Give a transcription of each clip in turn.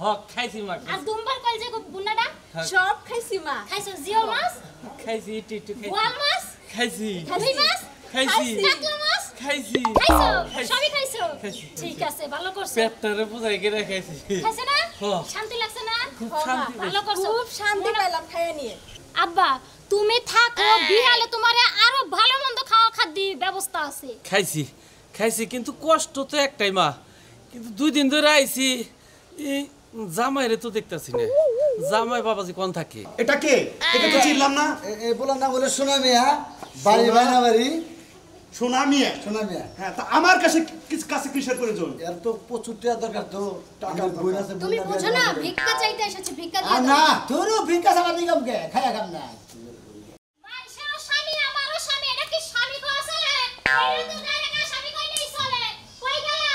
হক খাইছি মা আর দুম্বার কল যে বুনাডা সব খাইছি মা খাইছো জিও মাছ খাইছি একটু খাইছি বোয়াল মাছ খাইছি রুই মাছ খাইছি কাতলা মাছ খাইছি খাইছো সবই খাইছো খাইছি। ঠিক আছে ভালো করছো পেটটারে বুঝাই গেলে খাইছি খাইছে না হ্যাঁ। শান্তি লাগছে না খুব শান্তি ভালো করছো খুব শান্তি পেলাম খাইয়া নিয়ে আব্বা তুমি থাকো বিহালে তোমারে আরো ভালো মন্দ খাওয়া খাদ্যের ব্যবস্থা আছে খাইছি খাইছি কিন্তু কষ্ট তো একটাই মা কিন্তু 2 দিন ধরে আইছি এই জামাইরে তো দেখতাছি না জামাই বাবাজি কোন থাকে এটা কে এটা তো চিনলাম না বললাম না বলে শোনা মিয়া বাড়ি বাইনা বাড়ি সোনা মিয়া শোনা মিয়া হ্যাঁ তা আমার কাছে কিসের প্রয়োজন এর তো প্রচুর টাকা দরকার তো টাকা বই আছে তুমি বুঝো না ভিক্ষা চাইতে এসেছে ভিক্ষা আর দিয়ে না তোরও ভিক্ষা সাবা নিগম কে খায়া কাম না মাইশের স্বামী আমারও স্বামী এটা কি স্বামী কইছে এটা তো ডাইরেক্ট স্বামী কই নাই চলে কই গেলা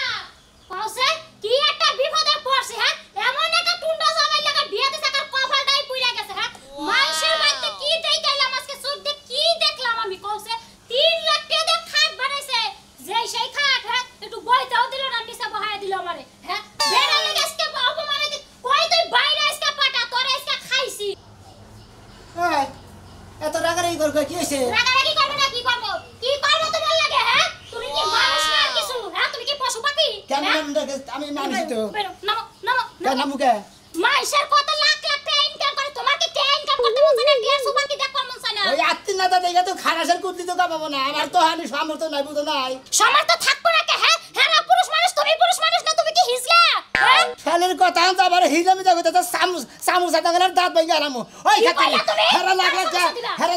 কইছে কি একটা বিপদে পড়ছে হ্যাঁ এমন একটা টুন্ডা জামাই লাগা বিয়ে দিছে তার কপালটাই পুইরা গেছে হ্যাঁ মাইশের বাড়িতে কি দেখাইলাম আজকে চোখ দিয়ে কি দেখলাম আমি কইছে 3 লাখ টাকা দিয়ে খাট বানাইছে যে সেই খাট হ্যাঁ একটু বইতাও দিল না নিচে বহায় দিল আমারে হ্যাঁ বেড়া লাগে আজকে অপমানে কই তুই বাইরে আজকে পাটা তোরে আজকে খাইছি এই এত রাগারাগি করবে কি হইছে রাগারাগি করবে না কি করব কি করব তোমার লাগে হ্যাঁ তুমি কি মানুষ না আর কিছু হ্যাঁ তুমি কি পশু পাখি কেমন আমি মানুষ তো বেরো নামো নামো কেন মুকে মাইশের কত লাখ লাখ টাকা ইনকাম করে তোমার কি টাকা ইনকাম করতে মন চায় না কি আর সুপাকি দেখো মন চায় না ওই আত্মীয় না দেখে তো খারাসের কুর্তি তো কামাবো না আমার তো হানি সামর্থ্য নাই বুঝো নাই সমর্থ থাকবো না কে হ্যাঁ হ্যাঁ না পুরুষ মানুষ তুমি পুরুষ মানুষ না তুমি কি হিজলা হ্যাঁ ফেলের কথা আনতে আবার হিজামি যাবে তো সামুসা টাকার দাঁত ভাঙি আরামো ওই কি খাতে কইলা তুমি? হেরা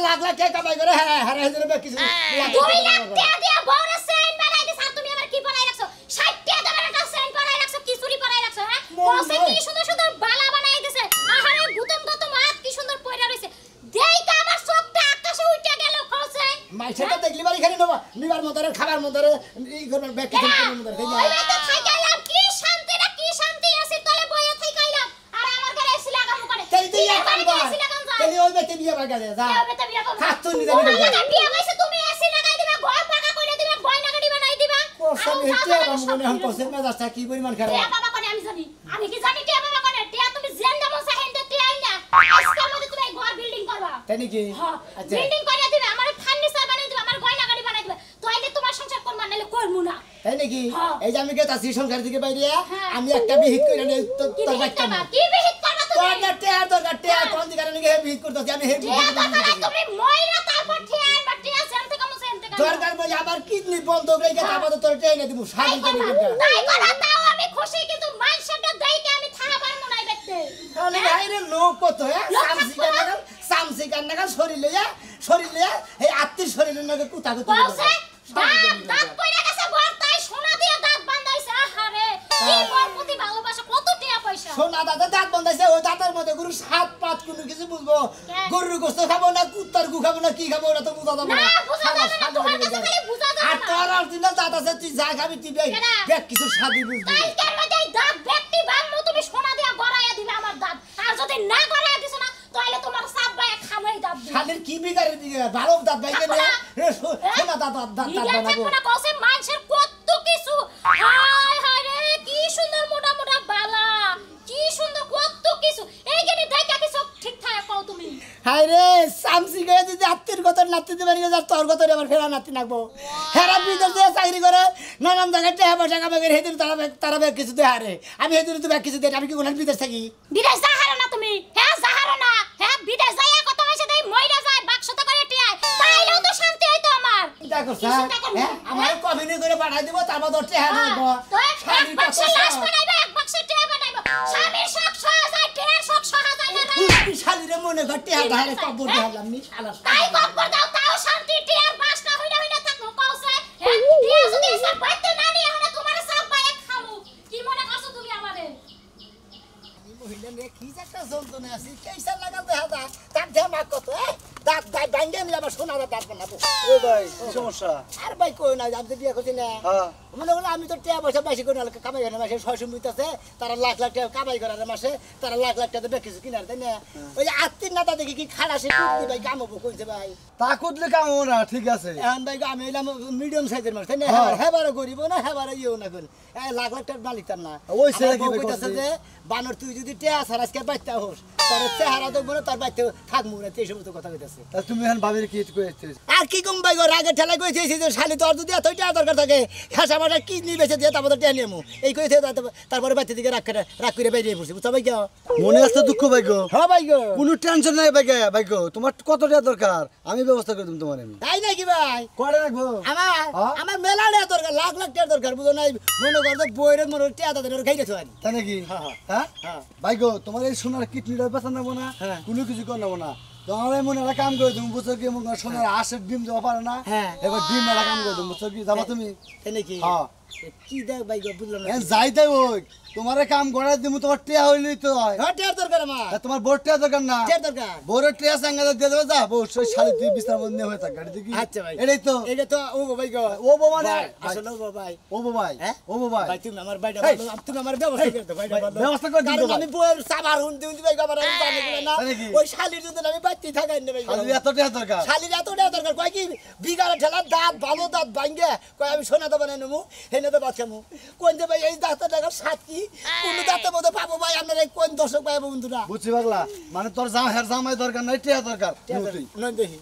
লাখ লাখ কে কামাই করে হেরা হিজরে কিছু 2 লাখ টাকা দিয়া বউরে সেন বানাই দিছ আর তুমি আবার কি বানাই রাখছো 60 টাকা দামের একটা সেন বানাই রাখছো কি চুরি বানাই রাখছো হ্যাঁ কসে কি সুন্দর সুন্দর বালা বানাই দিছে আহারে গুতম গতম হাত কি সুন্দর পয়রা রইছে দেইকা আমার চোখটা আকাশে উঠে গেল কসে মাইছেটা দেখলি বাড়ি খালি নেবা নিবার মতরে খাবার মতরে এই করবার ব্যাগ কিছু করবার মতরে ওই তো থাইকাইলাম কি শান্তি না কি শান্তি আছে তলে বইয়া থাইকাইলাম আর আমার ঘরে এসে লাগামু করে তেল তুই এক কাম কর এসি লাগাম যা তেল ওই বেতে বিয়ে বাগা দে যা এবে তো বিয়া করব খাত তুই নিতে তোমার নিবে লাগা বিয়া হইছে তুমি এসি লাগাই দিবা ঘর পাকা করে দিবা গয়না গাড়ি বানাই দিবা কোসম হেতে বাম মনে হন কোসের মেজাজটা কি পরিমাণ টিয়া খারাপ বাবা করে আমি জানি আমি কি জানি টিয়া বাবা করে টিয়া তুমি জেন্ডা মসা হেন্ডে টিয়া আইনা আজকে মধ্যে তুমি ঘর বিল্ডিং করবা তাই নাকি হ্যাঁ আচ্ছা বিল্ডিং করে দিবে আমার ফার্নিচার বানাই দিবে আমার গয়না গাড়ি বানাই দিবে তাইলে তোমার সংসার করবা নালে করমু না তাই নাকি হ্যাঁ। এই যে আমি গেতাছি সংসার থেকে বাইরে হ্যাঁ। আমি একটা বিহিত করে নেই কি তোর বিহিত বাচ্চা করবা কি বিহিত করবা তোর তুমি না টেয়ার কোন দিকে নাকি হে বিহিত করতেছি আমি হে টিয়া বাবা তুমি মইরা তারপর টিয়া আনবা টিয়া সেনতে কম সেনতে কম দরকার বলে আমার কিডনি বন্ধ করে গেছে আবার তোর ট্রেনে দিব শাদি করে দিবা তাই করা তাও আমি খুশি কিন্তু মাইশটা দেইকে আমি থাবার মনাই দেখতে তাহলে বাইরে লোক কত সামসি কান্নাগাল শরীরে এই আত্মীয় শরীরের নাকি কুতা কুতা বলছে দাঁত পয়রা গেছে বর তাই সোনা দিয়ে দাঁত বাঁধাইছে আহারে কি মোর প্রতি ভালোবাসা কত টাকা পয়সা সোনা দাদা দাঁত বন্ধাইছে ওই দাঁতের মধ্যে গরু 7-5 কোনো কিছু বুঝবো গরুর গোস্ত খাবো না কুত্তার গু খাবো না কি খাবো ওটা তো বুঝা যাবে না বুঝা যাবে না তোমার কাছে খালি বুঝা যাবে আর না তোর অরিজিনাল দাঁত আছে তুই যা খাবি তুই বেক কিছু স্বাদই বুঝবি তাই কেন দেই দাঁত ব্যক্তি বামু তুমি সোনা দিয়া গড়াইয়া দিবে আমার দাঁত আর যদি না গড়াইয়া দিছ না তাহলে তোমার সাপ বায়া খামাই দাঁত দিবে শালের কি বিগারে দিকে ভালো দাঁত ভাইকে নিয়ে সোনা দাঁত বানাবো না কসে মানুষের কত কিছু হায় হায় রে কি সুন্দর মোটা মোটা বালা কি সুন্দর কত কিছু এইখানে দেখা কিছু ঠিক থাকে কও তুমি হায় রে সামসি গয়ে যদি আত্মীর কথা নাতি দিবেন যা তোর কথা আমার ফেরা নাতি নাকবো হেরা বিদেশ দিয়ে চাকরি করে নানান জায়গায় টাকা পয়সা কামাই করে হেদিন তারা ব্যাগ কিছু দেয় হারে আমি হেদিন তো ব্যাগ কিছু দেয় আমি কি কোনো বিদেশ থাকি বিদেশ যাহারো না তুমি হ্যাঁ যাহারো না হ্যাঁ বিদেশ যাইয়া কত পয়সা দেই মইরা যায় বাক্সতে করে টিয়ায় তাইলেও তো শান্তি হইতো আমার দেখো স্যার আমার কমিনি করে পাঠাই দিব তারপর তোর টাকা দেব এক বাক্সে লাশ বানাইবে এক বাক্সে টিয়া বানাইবে স্বামীর শখ সহা যায় টিয়ার শখ সহা যায় না শালিরে মনে ঘর টাকা ধারে কবর দিলাম নি শালা তাই কবর দাও তাও শান্তি টিয়ার বাস না হইনা হইনা থাকবো কওছে হ্যাঁ টিয়া যদি সব বাইতে না নিয়ে হলে তোমার সব বাইয়ে খামু কি মনে করছো তুমি আমারে মহিলা নিয়ে কি একটা যন্ত্রণা আছে কেসা লাগাল দেখা তার ধামা কত দাঁত দাঁত ভাঙ্গে আমি আবার সোনার দাঁত বানাবো। ও ভাই কি সমস্যা? আর ভাই কই না আমি তো বিয়ে করছি না হ্যাঁ মনে হলো আমি তো টাকা পয়সা বেশি করে কামাই করে মাসে 600 মিনিট আছে তারা লাখ লাখ টাকা কামাই করার মাসে তারা লাখ লাখ টাকা বেশ কিছু কিনার তাই না ওই যে আত্মীয় নাতা দেখি কি খালাসে কুটনি ভাই কামাবো কইছে ভাই তা কুদলে কামো না ঠিক আছে। এখন ভাই আমি হইলাম মিডিয়াম সাইজের মানুষ তাই না হেবারও গরিব না হেবারও ইয়েও না কোন লাখ লাখ টাকার মালিক তার না ওই ছেলে কি আমার বউ কইতাছে যে বানর তুই যদি টেয়া ছাড়া আজকে বাইতে হোস তার চেহারা দেখবো না তার বাইতে থাকবো না এই সমস্ত কথা কইতাছে। তা তুমি এখন ভাবির কি কইছিস? আর কি কম ভাই রাগে ঠেলা কইছে যে শালি তোর যদি এত টাকা দরকার থাকে হাসা মাসা কি নিয়ে বেঁচে দিয়ে তারপর টেয়া নিয়ে এই কইছে তারপরে বাইতে দিকে রাগ করে বেরিয়ে পড়ছি বুঝছো ভাই গো মনে আছে দুঃখ ভাই গো? হ্যাঁ ভাই গো কোনো টেনশন নাই ভাই গো তোমার কত টাকা দরকার আমি ব্যবস্থা করে দিম তোমার। আমি তাই নাকি ভাই কয়টা রাখবো? আমার মেলা টাকা দরকার লাখ লাখ টাকা দরকার বুঝো নাই মনে করতে বইরে মনে টাকা তাদের খাই গেছো আর তাই নাকি? হ্যাঁ। হ্যাঁ ভাই গো তোমার এই সোনার কিডনিটা বেচা নেবো না, হ্যাঁ। কোনো কিছু করে নেবো না। তোমার এই মনে একটা কাম করে তুমি বুঝছো কি সোনার হাঁসের ডিম দেওয়া পারে না, হ্যাঁ। এবার ডিম মেলা কাম করে তুমি বুঝছো কি যাবা তুমি? তাই নাকি হ্যাঁ কি দেখ ভাই গো বুঝলাম না যাই তাই ওই তোমার কাম করাই দিব তোমার টিয়া হইলেই তো হয়। হ্যাঁ টাকা দরকার আমার তা তোমার বোর টিয়া দরকার না, টাকা দরকার বোরের টিয়া সাঙ্গা দিয়ে দেবে যা বউ সেই শালি তুই বিছানার মধ্যে হয়ে থাক গাড়ি দেখি। আচ্ছা ভাই এটাই তো এটা তো ও ভাই গো ও বউ মানে ভাই, আসলে ও ভাই ও বউ ভাই হ্যাঁ? ও বউ ভাই ভাই তুমি আমার বাইটা এই, ভালো তুমি আমার ব্যবস্থা করে দাও ভাইটা ভাই, ভালো ব্যবস্থা করে দিতে কারণ ভাই। আমি বইয়ের সাবার হুন দিউনি ভাই আমার আমি জানি না তাই নাকি? ওই শালির জন্য আমি বাচ্চি থাকাই না ভাই গো। শালির এত টিয়া দরকার? শালির এত টাকা দরকার কয় কি বিগারে ঠেলা দাঁত ভালো দাঁত ভাঙ্গে কয় আমি সোনা দেবো না নেবো হেনে তো বাচ্চামু কোন যে ভাই এই দাঁতের টাকার সাথী কোন দাঁতের মধ্যে পাবো ভাই আপনার এই কোন দর্শক পাবো বন্ধুরা বুঝছি পাগলা, মানে তোর জামাই দরকার নাই টিয়া দরকার তুই। নয় দেখি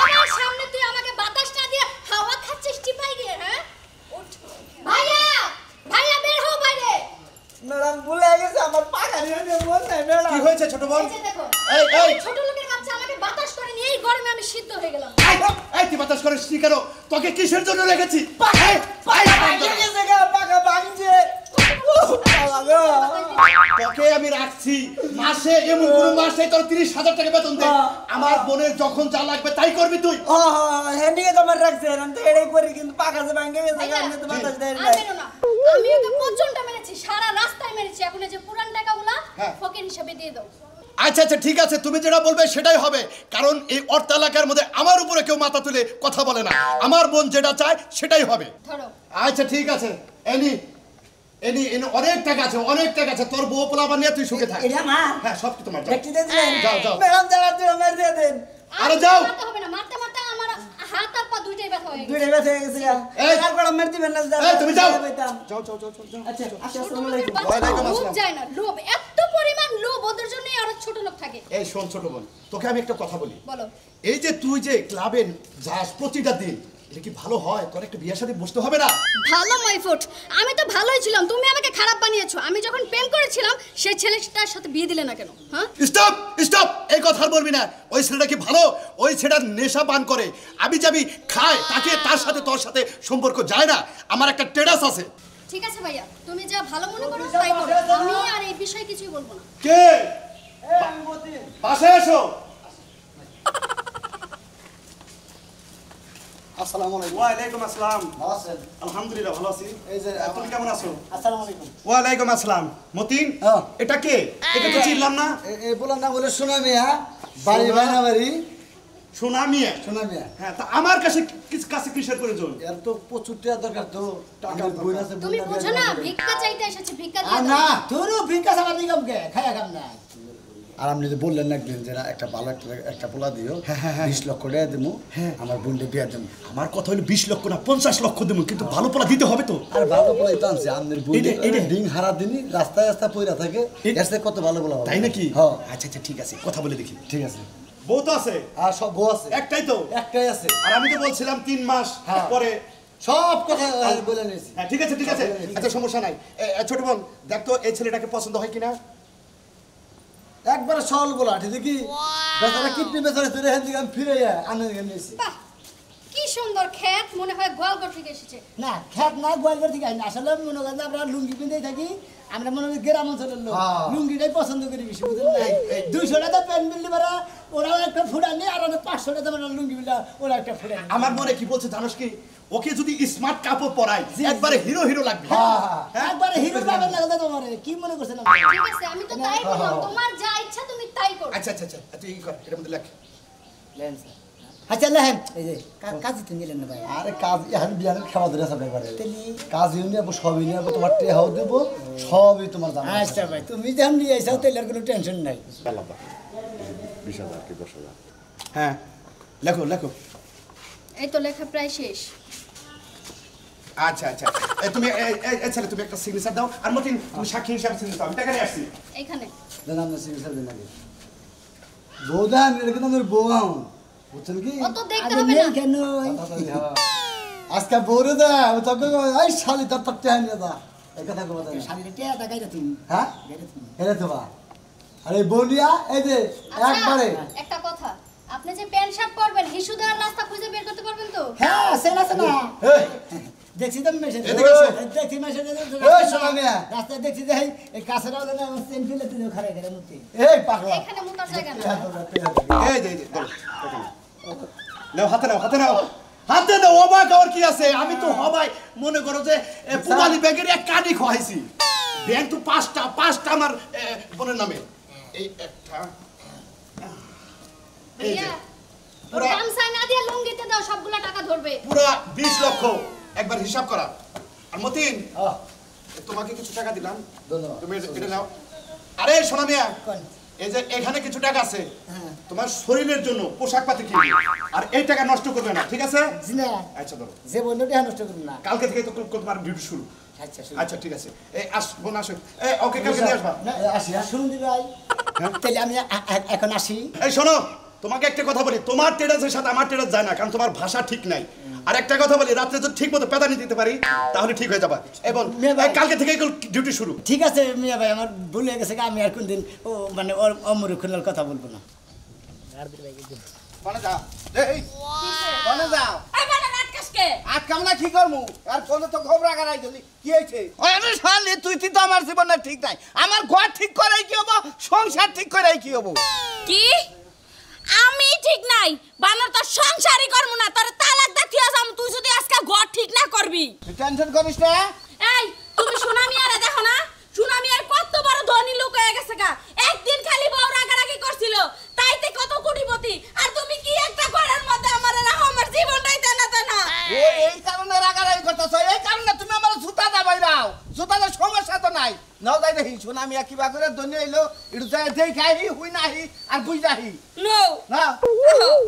আমার সামনে তুই আমাকে বাতাস না দিয়ে হাওয়া খাচ্ছিস টিপাই গিয়ে হ্যাঁ ওঠ ভাইয়া ভাইয়া বের হও বাইরে ম্যাডাম ভুলে গেছে আমার পাকা নিয়ে মন নাই ম্যাডাম কি হয়েছে ছোট বোন? এই যে দেখো এই, এই। ছোট লোকের বাচ্চা আমাকে বাতাস করে নিয়ে এই গরমে আমি সিদ্ধ হয়ে গেলাম এই তুই বাতাস করিস নি কেন? তোকে কিসের জন্য রেখেছি? এই, পাকা ভাঙছে তোকে আমি রাখছি মাসে এমন কোন মাস নেই তোর 30,000 টাকা বেতন দে। আমার বোনের যখন যা লাগবে তাই করবি তুই। হ্যান্ডিকে তোমার রাখছে আমি তো এটাই করি কিন্তু পাকা যে ভাঙে গেছে ভাইয়া, আমি তো বাতাস দেই আর মেরো না। আমি ওকে পর্যন্ত মেরেছি সারা রাস্তায় মেরেছি এখন এই যে পুরান টাকাগুলা হ্যাঁ। ফকির হিসেবে দিয়ে দাও আচ্ছা আচ্ছা ঠিক আছে, তুমি যেটা বলবে সেটাই হবে, কারণ এই অর্থ এলাকার মধ্যে আমার উপরে কেউ মাথা তুলে কথা বলে না। আমার বোন যেটা চায় সেটাই হবে। ধরো আচ্ছা ঠিক আছে, এনি এনি এনি অনেক টাকা আছে, অনেক টাকা আছে। তোর বউ পোলাবা নিয়ে তুই সুখে থাক। এটা আমার হ্যাঁ সব কি তোমার। যাও। ব্যক্তি দিয়ে দিলেন যাও, যাও। ম্যাডাম যারা তুই আমার দিয়ে দেন আরে যাও। মারতে হবে না মারতে মারতে আমার হাত আর পা দুইটাই ব্যথা হয়ে গেছে দুইটা ব্যথা হয়ে গেছে এই। আর বড় মেরে দিবেন না এই তুমি যাও। পাইতাম। যাও যাও যাও যাও। আচ্ছা ছোট আসসালামু লোকের আলাইকুম বাচ্চা ওয়ালাইকুম লোভ আসসালাম। যায় না লোভ এত পরিমাণ লোভ ওদের জন্যই আরো ছোট লোক থাকে এই শোন ছোট বোন, তোকে আমি একটা কথা বলি। বলো এই যে তুই যে ক্লাবে যাস প্রতিটা দিন, এটা কি ভালো হয়? তোর একটা বিয়ের সাথে বসতে হবে না? ভালো মাইফুট আমি তো ভালোই ছিলাম তুমি আমাকে খারাপ বানিয়েছো আমি যখন প্রেম করেছিলাম সেই ছেলেটার সাথে বিয়ে দিলে না কেন হ্যাঁ স্টপ স্টপ, এই কথা আর বলবি না। ওই ছেলেটা কি ভালো? ওই ছেলেটা নেশা পান করে, আমি যাবি খায়, তাকে তার সাথে তোর সাথে সম্পর্ক যায় না। আমার একটা টেরাস আছে। ঠিক আছে ভাইয়া তুমি যা ভালো মনে করো তাই করো আমি আর এই বিষয়ে কিছুই বলবো না কে পাশে এসো। আসসালামু আলাইকুম। ওয়ালাইকুম আসসালাম। ভালো আছেন? আলহামদুলিল্লাহ ভালো আছি। এই যে তুমি কেমন আছো? আসসালামু আলাইকুম ওয়ালাইকুম আসসালাম। মতিন, হ্যাঁ। এটা কে? এটা তো চিনলাম না। এই বলার না বলে শোনা মিয়া বাড়ি সোনা? বাইনা বাড়ি সোনা মিয়া। শোনা মিয়া হ্যাঁ, তা আমার কাছে কাছে কিসের প্রয়োজন? এর তো প্রচুর টাকা দরকার তো টাকা বই আছে তুমি বুঝো না ভিক্ষা চাইতে এসেছে ভিক্ষা আর দিয়ে না দাও তোরও ভিক্ষা সারা দিগম কে খায়া কাম না আর আপনি যে বললেন না একদিন যে না একটা ভালো একটা পোলা দিও 20 লক্ষ টাকা দেবো আমার বোনকে বিয়ে দেবো। আমার কথা হলো 20 লক্ষ না 50 লক্ষ দেবো, কিন্তু ভালো পোলা দিতে হবে তো। আর ভালো পোলাই তো আনছে আপনার বোন এইটা। ডিং হারা দিনই রাস্তায় রাস্তায় পইরা থাকে এর থেকে কত ভালো পোলা হবে। তাই নাকি? হ্যাঁ আচ্ছা আচ্ছা ঠিক আছে, কথা বলে দেখি। ঠিক আছে। বউ তো আছে? আর সব বউ আছে একটাই তো? একটাই আছে আর আমি তো বলছিলাম 3 মাস হ্যাঁ। পরে। সব কথা বলে নিয়েছি। হ্যাঁ ঠিক আছে ঠিক আছে, আচ্ছা সমস্যা নাই। ছোট বোন দেখ তো এই ছেলেটাকে পছন্দ হয় কিনা। একবারে সরল বলা ঠিক কি বেচারা কিডনি বেচারা তুই রেখে দিকে আমি ফিরে আনে নিয়েছি। বাহ কি সুন্দর ক্ষেত মনে হয় গোয়ালঘর থেকে এসেছে না খেত না গোয়ালঘর থেকে আইনা আসলে মনে করেন যে আমরা লুঙ্গি পিঁধেই থাকি আমরা মনে করি গ্রাম অঞ্চলের লোক হ্যাঁ। লুঙ্গিটাই পছন্দ করি বেশি বুঝলেন না 200 টাকা প্যান্ট বিল্লি মারা ওরাও একটা ফুটা নিয়ে আর 500 টাকা মানে লুঙ্গি বিল্লা ওরা একটা ফুটা নিয়ে। আমার মনে কি বলছে জানোস কি, ওকে যদি স্মার্ট কাপড় পরাই একবারে হিরো হিরো লাগবে। একবারে হিরো বাবা লাগবে তোমারে কি মনে করছেন আপনি? ঠিক আছে আমি তো তাই বললাম, তোমার যা ইচ্ছা তুমি তাই করো। আচ্ছা আচ্ছা আচ্ছা তুই কি কর এর মধ্যে লেখ। Lane sir. আচ্ছা লেন এই যে কাজ দিতে নিলেন না ভাই। আরে কাজ এখন বিয়ানের খাওয়া ধরে আছে একবারে তেলি কাজ ইউনি আপু সবই নিয়ে তোমার টেহাও দেবো সবই তোমার দাম আচ্ছা ভাই তুমি যেমন নিয়ে আইসাও তাহলে আর কোনো টেনশন নাই। 20,000 কি 10,000 হ্যাঁ লেখো লেখো। এই তো লেখা প্রায় শেষ। আচ্ছা আচ্ছা তুমি ছেলে তুমি একটা সিগনেচার দাও আর মতিন তুমি সাক্ষী হিসাবে সিগনেচার দাও। আমি টাকা নিয়ে আসছি। এখানে দেন আমরা সিগনেচার দিন আগে বৌদান এটা কিন্তু আমার বউ বুঝছেন কি অত দেখতে আগে হবে নেই না। কেন আজকে বউরে দা আমি তোকে এই শালি তোর তোর টেহা নিয়ে দা এই কথা কথা না শালিরে টিয়া টাকাইরা তুমি হ্যাঁ গেরে তুমি হেরে তো বা আরে বলিয়া এই যে একবারে আচ্ছা একটা কথা, আপনি যে প্যান্ট শার্ট পরবেন হিসু দেওয়ার রাস্তা খুঁজে বের করতে পারবেন তো? হ্যাঁ সেনা সেনা এই দেখছি তো মেসেজ এদিকে আসো। দেখছি মেসেজ এই শোনা মিয়া। রাস্তায় দেখছি যে এই কাছেরাও যেন আমার চেন ফেলে তুই খারে খারে মুতি এই পাগলা এখানে মোটার জায়গা না। এই যে ধরো নাও হাতে নাও হাতে নাও হাতে নাও। অবাক আর কি আছে, আমি তো হবাই মনে করো যে পুবালি ব্যাংকের এক কানি খোয়াইছি। ব্যাংক তো পাঁচটা আমার বোনের নামে। এই একটা এই যে ভাইয়া, ওর গামছা না দিয়ে লুঙ্গিতে দাও, সবগুলা টাকা ধরবে। পুরো 20 লক্ষ একবার হিসাব করা। আর মতিন তোমাকে কিছু টাকা দিলাম, ধন্যবাদ। তুমি এটা নাও। আরে সোনা মিয়া, কোন এই যে এখানে কিছু টাকা আছে তোমার শরীরের জন্য পোশাক পাতি কিনবে, আর এই টাকা নষ্ট করবে না, ঠিক আছে? জিনা আচ্ছা ধরো, যে বন্ধু টিয়া নষ্ট করুন না। কালকে থেকে তো তোমার ডিউটি শুরু। আচ্ছা আচ্ছা ঠিক আছে, এই বোন আসো। এই ওকে কালকে নিয়ে আসবা। না আসি শুনুন দি ভাই তাহলে আমি এখন আসি। এই শোনো, তোমাকে একটা কথা বলি, তোমার টেরাসের সাথে আমার টেরাস যায় না, কারণ তোমার ভাষা ঠিক নাই। আর একটা কথা বলি, রাত্রে যদি ঠিক মতো পেদানি দিতে পারি তাহলে ঠিক হয়ে যাবে। এবং কালকে থেকে ডিউটি শুরু। ঠিক আছে মিয়া ভাই, আমার ভুল হয়ে গেছে, আমি আর কোনদিন ও মানে ওর অমরুক্ষণের কথা বলবো না। কোনে যাও এই কোনে যাও এই বানা নাটকাসকে আজকাল না কি করমু আর কোন তো খবর আগারাই দিলি কি হইছে আরে শালি তুই তো আমার জীবনে ঠিক নাই আমার ঘর ঠিক করাই কি হবো সংসার ঠিক করাই কি হবো কি আমি ঠিক নাই বানর তো সংসারই করব না তোর তালাক দাতিয়া যাম তুই যদি আজকে ঘর ঠিক না করবি তুই টেনশন করিস না এই তুমি সুনামি আরে দেখো না সুনামি আর কত বড় ধনী লোক হয়ে গেছে গা একদিন খালি বউ রাগারাগি করছিল তাইতে কত কোটিপতি আর তুমি কি একটা ঘরের মধ্যে আমার রাখো আমার জীবনটাই তেনা তেনা এই কারণে রাগারাই করতেছ এই কারণে তুমি আমার জুতা দাবাই দাও জুতার সমস্যা তো নাই নাও যাই দেখি সুনামি কিবা করে দনি হইলো একটু যাই দেখাই হুই নাহি আর বুঝ যাহি নো না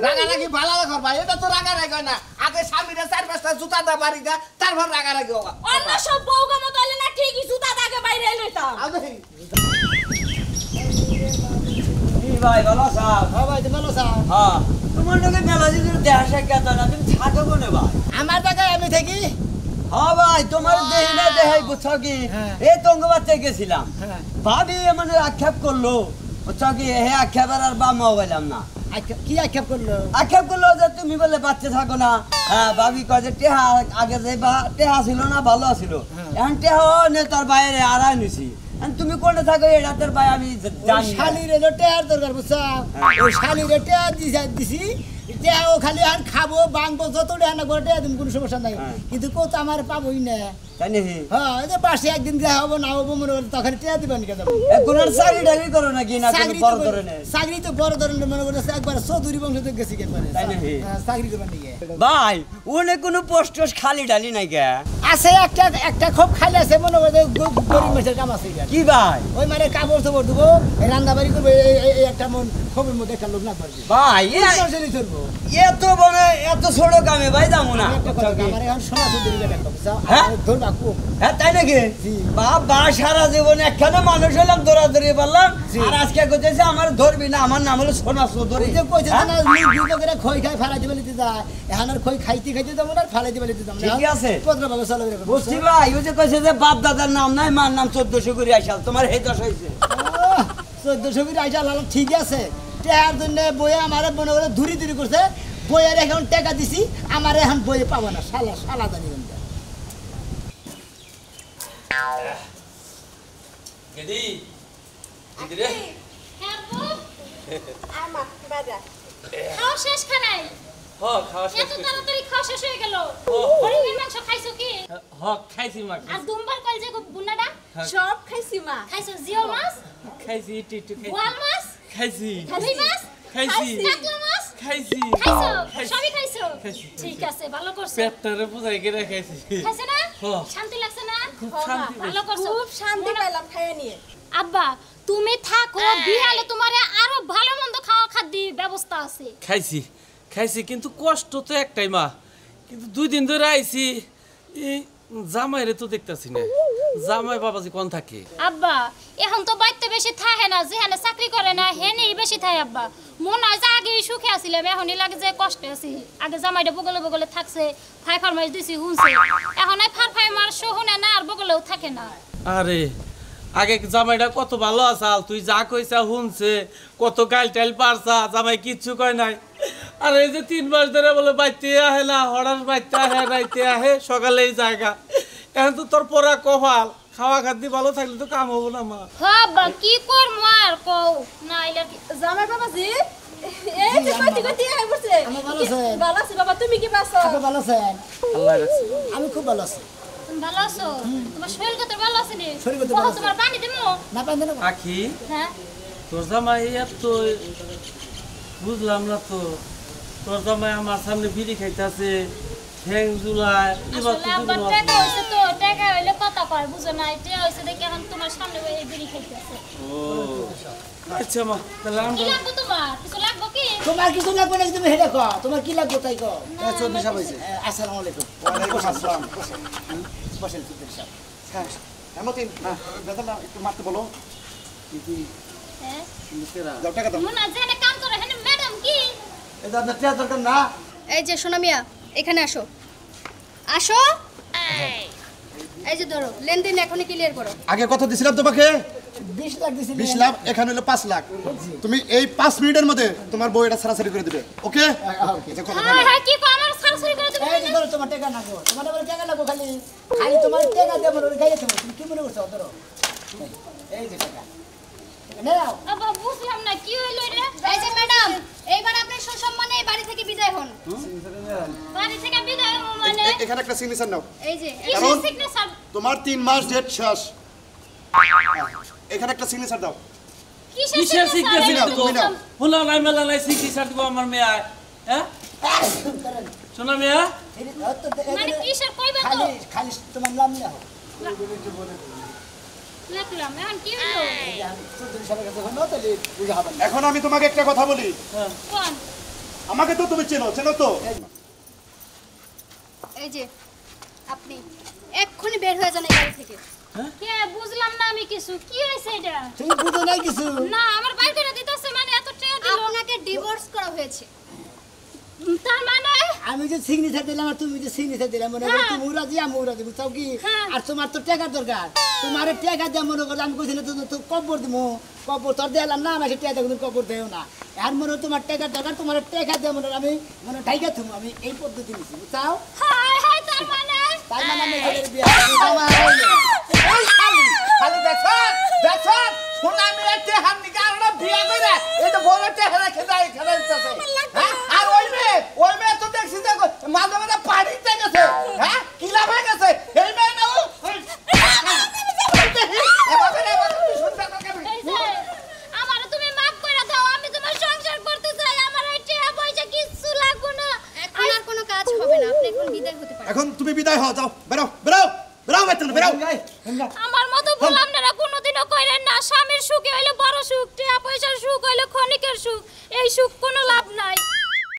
রাগারাগি ভালো করবা এটা তো রাগারাগি হয় না আগে স্বামীরা 4-5টা জুতা দা বাড়ি দা তারপর রাগারাগি হবে অন্য সব বউগা মত হইলে না ঠিকই জুতা দাগে বাইরে লইতাম আও দেখি ভাই ভালো সাহেব হ্যাঁ ভাই ভালো স্যার। হ্যাঁ তোমার লোকে মেলা যদি দেখা সাক্ষাৎ না তুমি থাকো কোনে ভাই আমার জায়গায় আমি থাকি। হ্যাঁ ভাই তোমার দেহি না দেহাই বুঝছো কি হ্যাঁ। এই তঙ্গবাচ্চা গেছিলাম হ্যাঁ। ভাবি মানে আক্ষেপ করলো বুঝছো কি হে আক্ষেপের আর বা মোবাইলাম না কি আক্ষেপ করলো? আক্ষেপ করলো যে তুমি বলে বাচ্চা থাকো না হ্যাঁ ভাবি কয় যে টেহা আগে যে টেহা ছিল না ভালো ছিল এখন টেহা নে তোর বাইরে আড়াই নিছি তুমি কোনে থাকো এই রাতের ভাই আমি জানি না। শালি রে টেয়ার দরকার বুঝছা ওই শালি রে টেয়ার দিছি টেয়া ও খালি আর খাবো বাংবো যত টেয়া না করে টেয়া দিন কোনো সমস্যা নাই কিন্তু কত আমার পাবোই না। তাই নাকি হ্যাঁ এই যে পাশে একদিন দেখা হবো না হবো মনে করে তখন টেয়া দিবেন কেন? এখন আর চাকরি টাকরি করো নাকি না কোনো বড় ধরনের চাকরি তো বড় ধরনের মনে করে একবার চৌধুরী বংশ থেকে গেছি কেন তাই নাকি? চাকরি করবেন নাকি? ভাই ওনে কোনো পোস্ট খালি ডালি নাই কে আছে একটা খুব খালি আছে মনে করে গরিব মেসের কাম আছে এখানে। কি ভাই ওই মানে কাপড় চোপড় দেবো রান্না বাড়ি করবো এই একটা মন খবরের মধ্যে একটা লোক না পারবে ভাই চলবো। এত বড় এত ছোট কামে ভাই যাবো না একটা কথা, আমার এখন সোনা চৌধুরী একটা বুঝছো? হ্যাঁ? ধরবা খুব হ্যাঁ তাই নাকি বাবা সারা জীবনে একখানে মানুষ হলাম দৌড়াদৌড়ি পারলাম আর আজকে কইতেছে আমার ধরবি না আমার নাম হলো সোনা চৌধুরী ওই যে কইছে যে না দুটো করে খই খাই ফালাই দিবে লিতে যায় এখন আর খই খাইতে যাবো না ফালাই দিবে লিতে যাবো না ঠিকই আছে। ভদ্রভাবে চলো বুঝছি ভাই ওই যে কইছে যে বাপ দাদার নাম নাই মার নাম 1400 করে আইসাল তোমার এই দশ হয়েছে 1400 করে আইসা লাল ঠিক আছে টেহার জন্য বইয়ে আমার মনে করে ধুরি ধুরি করছে বইয়ের এখন টাকা দিছি আমার এখন বইয়ে পাবো না শালা জানি গেদি গেদি রে হ্যাঁ বউ, আমা বাজা খাও শেষ খানাই। খাওয়া শেষ এত তাড়াতাড়ি খাওয়া শেষ হয়ে গেল ও। হরিণের মাংস খাইছো কি খাইছি মা আর দুম্বার কল যে বুনাটা সব খাইছি মা খাইছো জিও মাছ খাইছি একটু বোয়াল মাছ খাইছি রুই মাছ খাইছি কাতলা মাছ খাইছি খাইছো খাইছি। সবই খাইছো খাইছি। ঠিক আছে ভালো করছো পেটটারে বুঝাই করে খাইছি খাইছে না হ্যাঁ। শান্তি লাগছে না খুব শান্তি ভালো করছো খুব শান্তি পেলাম খাইয়া নিয়ে আব্বা তুমি থাকো বিয়ালে তোমারে আরো ভালো মন্দ খাওয়া খাদ্য ব্যবস্থা আছে খাইছি খাইছি কিন্তু কষ্ট তো একটাই মা কিন্তু 2 দিন ধরে আইছি এই জামাইরে তো দেখতাছি না জামাই বাবাজি কোন থাকে আব্বা এখন তো বাইতে বেশি থাকে না যেখানে চাকরি করে না হেনেই বেশি থাকে আব্বা মনে হয় যে আগে সুখে আছিলাম এখনই লাগে যে কষ্টে আছি আগে জামাইটা বগলে বগলে থাকছে ফাই ফারমাইশ দিছি হুনছে এখন এই ফার মার শুনে না আর বগলেও থাকে না আরে আগে জামাইটা কত ভালো আসাল তুই যা কইছা শুনছে কত গাইল টাইল পারছা জামাই কিচ্ছু কয় নাই আর এই যে 3 মাস ধরে বলে বাইতে আহে না হঠাৎ বাইতে আহে রাইতে আহে সকালেই জায়গা এখন তো তোর পরা কপাল খাওয়া খাদ্য ভালো থাকলে তো কাম হবো না মা আব্বা কি করব আর কও না আইলে জামাই বাবাজি এই যে কইতে কইতে আই বসে আমি ভালো আছি। ভালো আছি বাবা তুমি কি পাছো আপনি ভালো আছেন আল্লাহ রাখছে আমি খুব ভালো আছি তুমি ভালো আছো তোমার শরীর কত ভালো আছে নি শরীর কত ভালো আছে। তোমার পানি দিমু না পান দেন আখি হ্যাঁ তোর জামাই এত বুঝলাম না তো তোর জামাই আমার সামনে বিড়ি খাইতেছে ঠ্যাং জুলায় এবার আসলে আব্বা টাকা হইছে তো টাকা হইলে কথা কয় বুঝো না এটা হইছে দেখি এখন তোমার সামনে এই বিড়ি খাইতেছে আচ্ছা মা তাহলে কি আমরা লাগবে তোমার কিছু লাগবে কি তোমার কিছু লাগবে না তুমি হেডে কো তোমার কি লাগবে তাই কো চৌধুরী সাহেব হয়েছে আসসালামু আলাইকুম ওয়ালাইকুম আসসালাম বসেন চৌধুরী সাহেব হ্যাঁ হেমতিন বেদনা একটু মারতে বলো হ্যাঁ যাও টাকা দাও মনে আছে এনে কাম করে হেনে ম্যাডাম কি এটা আপনার টিয়া দরকার না এই যে সোনা মিয়া এখানে আসো আসো এই যে ধরো লেনদেন এখনই ক্লিয়ার করো আগে কত দিছিলাম তোমাকে 20 লাখ দিছি 20 লাখ এখানে হলো 5 লাখ তুমি এই 5 মিনিটের মধ্যে তোমার বউ এটা ছাড়াছাড়ি করে দিবে ওকে আচ্ছা কথা হ্যাঁ হ্যাঁ কি কো আমার সারসারি করে তুমি এই যে ধরো তোমার টাকা নাগো তোমার আবার টাকা নাগো খালি খালি তোমার টাকা দেব ওর গায়ে তুমি তুমি কি মনে করছো ধরো এই যে টাকা নাও আব্বা বুঝলাম না কি হইলো রে এই যে ম্যাডাম এইবার আপনি সসম্মানে এই বাড়ি থেকে বিদায় হন বাড়ি থেকে বিদায় হবো মানে এখানে একটা সিগনেচার নাও এই যে কিসের সিগনেচার তোমার 3 মাস ডেট শেষ এখানে একটা সিগনেচার দাও কিসের সিগনেচার নাও, দিব তুমি নাও। ফুলা নাই মেলা নাই সিগনেচার দিব আমার মেয়ে হ্যাঁ শোনা মেয়া মানে কিসের কইবে তো খালি খালি তোমার নাম নাও লাগলাম এখন কি হইলো চৌধুরী সাহেবের কাছে হলো তাহলে বুঝা হবে না এখন আমি তোমাকে একটা কথা বলি কোন আমাকে তো তুমি চেনো তো এই যে আপনি এক্ষুনি বের হয়ে যান এই বাড়ি থেকে কে বুঝলাম না আমি কিছু কি হইছে এটা তুমি বুঝো নাই কিছু না আমার বাইর করে দিতেছে মানে এত টাকা দিল আপনাকে ডিভোর্স করা হয়েছে তার মানে আমি যে সিগনেচার দিলাম আর তুমি যে সিগনেচার দিলাম মনে করো তুমি রাজি আমি রাজি বুঝছো কি হ্যাঁ। আর তোমার তো টাকার দরকার তোমার টাকা দিয়ে মনে করো আমি কইছি না তো কবর দিমু কবর তোর দিলাম না আমি টাকা দিয়ে কবর দেও না আর মনে হয় তোমার টাকার দরকার তোমার টাকা দিয়ে মনে আমি মনে টাইকা তুমি আমি এই পদ্ধতি নিছি বুঝছো হাই হাই তার মানে তাই মানে আমি এদের বিয়া আমার খালি দেখছ সোনা মিয়া টেহার নিকে আর বিয়া করে এটা বড় টেহার রেখে যায় এখানে দিতেছে আর ওই মেয়ে তো দেখছি যে মাঝে মাঝে পানিতে গেছে হ্যাঁ কি লাভ হয়ে গেছে এই মেয়ে না আমার তুমি মাফ করে দাও আমি তোমার সংসার করতে চাই আমার এই টাকা পয়সা কিছু লাগবে না এখন আর কোনো কাজ হবে না আপনি এখন বিদায় হতে পারেন এখন তুমি বিদায় হও যাও বেরো বেরো বেরো বেতন বেরো আমার মতো ভুল আপনারা কোনোদিনও কইরেন না স্বামীর সুখ হইলে বড় সুখ টাকা পয়সার সুখ হইলে ক্ষণিকের সুখ এই সুখ